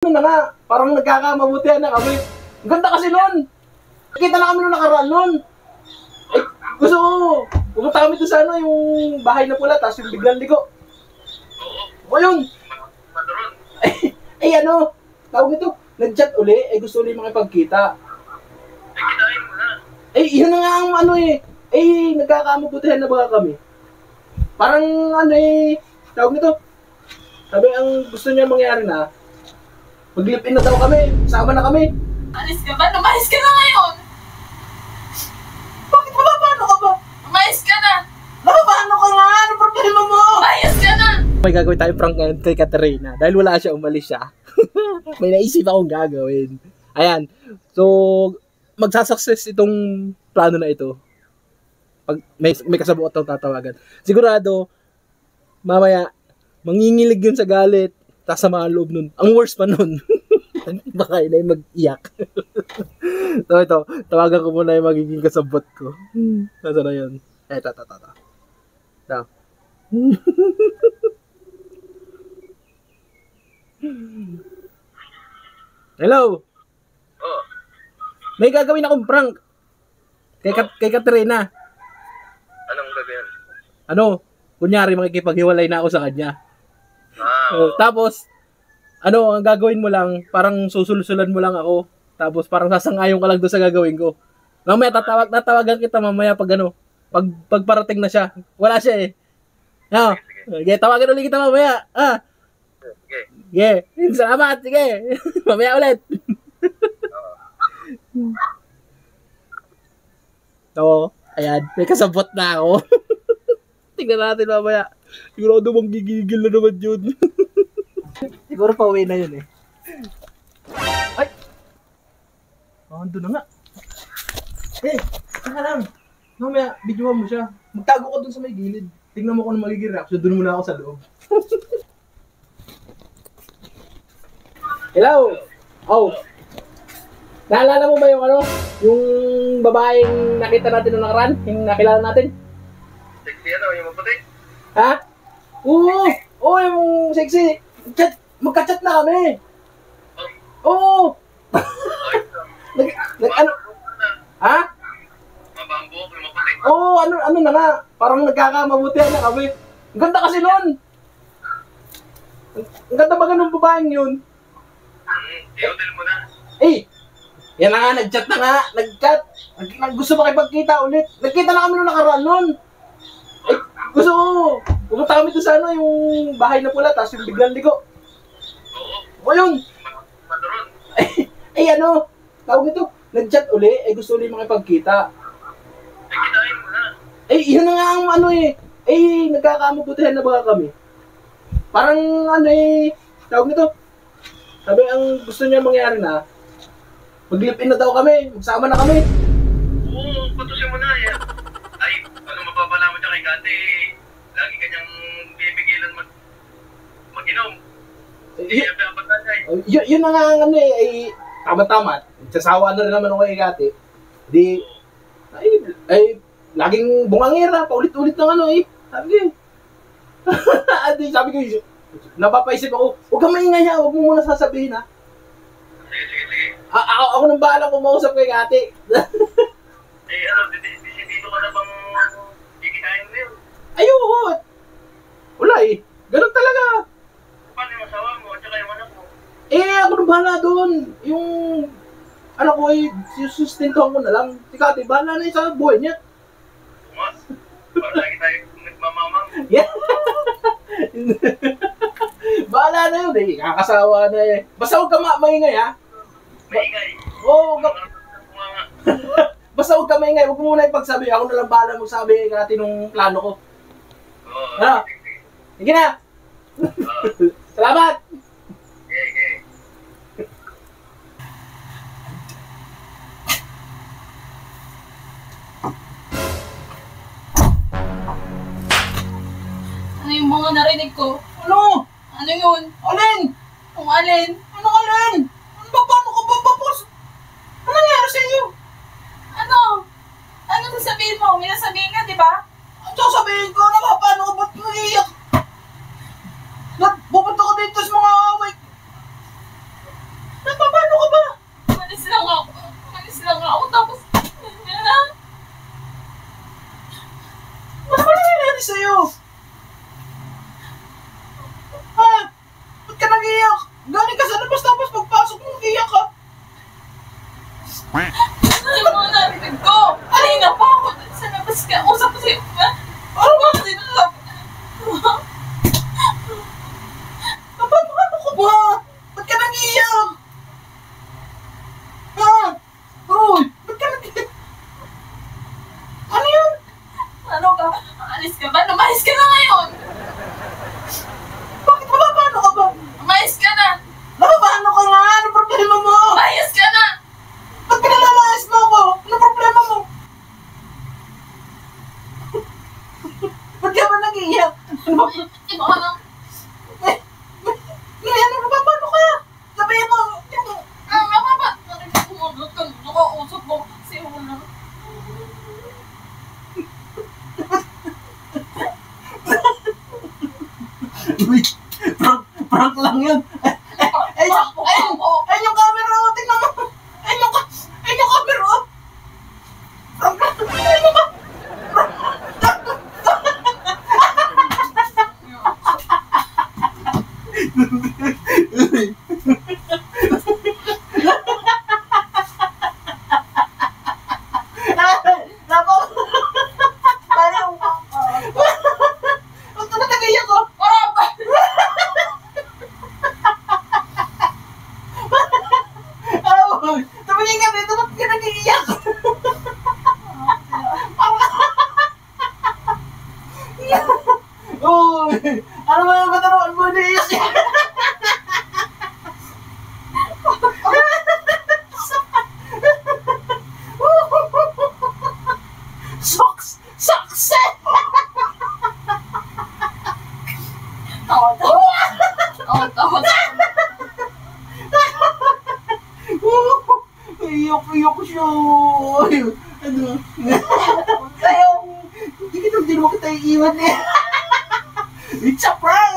Ano na nga, parang nagkakamabutihan na kami. Ang ganda kasi nun. Nakita na kami nung nakaraan nun. Eh, gusto ko, pumunta kami doon sa ano, yung bahay na pula, tapos yung biglang ligo. O yun. Ano, tawag nito, nag-chat uli, gusto ulit makipagkita. Kinain mo na. Yun na nga ang ano nagkakamabutihan na ba kami. Parang ano tawag nito, sabi ang gusto niya mangyari na, mag-live-in na daw kami, sama na kami. Alis ka ba? Lumayas ka na ngayon! Bakit paano ka ba? Lumayas ka na! Paano ka nga? Ano problema mo? Lumayas ka na! May gagawin tayong prank ngayon kay Katerina. Dahil wala siya, umalis siya. May naisip akong gagawin. Ayan. So, magsasucess itong plano na ito. Pag may kasabuot ng tatawagan. Sigurado, mamaya, mangingilig yun sa galit. Tapos sa mga loob nun. Ang worst pa nun. Baka yun ay mag-iyak. So ito, tawagan ko muna yung magiging kasabot ko. Nasaan na yun? Ito. Hello? Oh. May gagawin akong prank. Kay Katerina. Anong gagawin? Ano? Kunyari, makikipaghiwalay na ako sa kanya. Tapos, ang gagawin mo lang, parang susulsulan mo lang ako. Tapos parang sasangayon ka lang doon sa gagawin ko. Mamaya tatawagan kita mamaya pag parating na siya. Wala siya eh. No. Sige, tawagan ulit kita mamaya. Sige. Salamat. Sige. Mamaya ulit. So, ayan. May kasabot na ako. Tingnan natin mamaya. Sigurado mong gigigil na naman yun. Siguro pa uwi na yun eh. Ay! Andun na nga. Saka lang. Mamaya, videoan mo siya. Magtago ka dun sa may gilid. Tingnan mo kung ano magiging reaction. Dun muna ako sa loob. Hello! Oh! Naalala mo ba yung yung babaeng nakita natin nung nakaraan? Yung nakilala natin? Sexy yung maputi? Ha? Oo, yung sexy. Magka-chat na kami. Oo. Ano? Ha? Mabambok, yung maputi. Oo, ano na nga. Parang nagkakamabutihan na kami. Ang ganda kasi nun. Ang ganda ba ganun babaeng yun? I-hotel mo na. Yan na nga, nag-chat na nga. Nag-chat. Gusto makipagkita ulit. Nagkita na kami nung nakaraan nun. Gusto ko. Pumunta kami doon sa yung bahay na pula, tapos yung biglang ligo. O yun. Maduron. Tawag nito, nag-chat uli, gusto ulit makipagkita. Kinain mo na. Yun na nga ang nagkakamabutihan na ba kami. Parang tawag nito, sabi ang gusto niya mangyari na, mag-live-in na daw kami, magsama na kami. Oo, patusin mo na yan. Ay, mapapala mo dyan kay Kate. Lagi kanyang pipigilan mag-inom. Yun na nga ang tama-tama. Sasawa na rin naman ako kay Kate. Laging bungangira, paulit-ulit ng sabi ko, napapaisip ako, huwag kang maingay ha, huwag mo muna sasabihin ha. Sige. Ako nang bahala kumausap kay Kate. Dito ka na bang kikitahin mo yun? Oo. Wala ganun talaga. Paano yung asawa mo at saka yung anak mo? Ako nang bahala doon. Yung anak ko sustentuhan ko na lang. Si Kate, bahala na sa buhay niya. Tumas. Para lagi tayo nagmamamang. Yeah. Bahala na yun kakasawa na Basta huwag ka maingay ha. Maingay. Oo, basta huwag ka maingay. Huwag mo muna ipagsabi. Ako na lang bahala magsabi kay nung plano ko. Oo. Sige na. Salamat. Okay. Ano yung mga narinig ko? Ano? Ano yun? Alin? Kung alin? Ano alin? Ano ba? Paano ka ba papos? Ano nangyari sa iyo? Ano? Ano sasabihin mo? May nasabihin ka, di ba? Ano sasabihin ko? Paano ka ba't naiiyak? Pupunta ko dito sa mga away. Ayun yung camera, oh. Tingnan mo. Ayun yung camera, oh. Ayun yung tumingin ka dito, ba't ka nag-iiyak? Uy, ano ba yung mataroon mo niiyak? Success! Iyak siya. Ano? Ayaw. Hindi mo kita iiwan eh. It's a prank!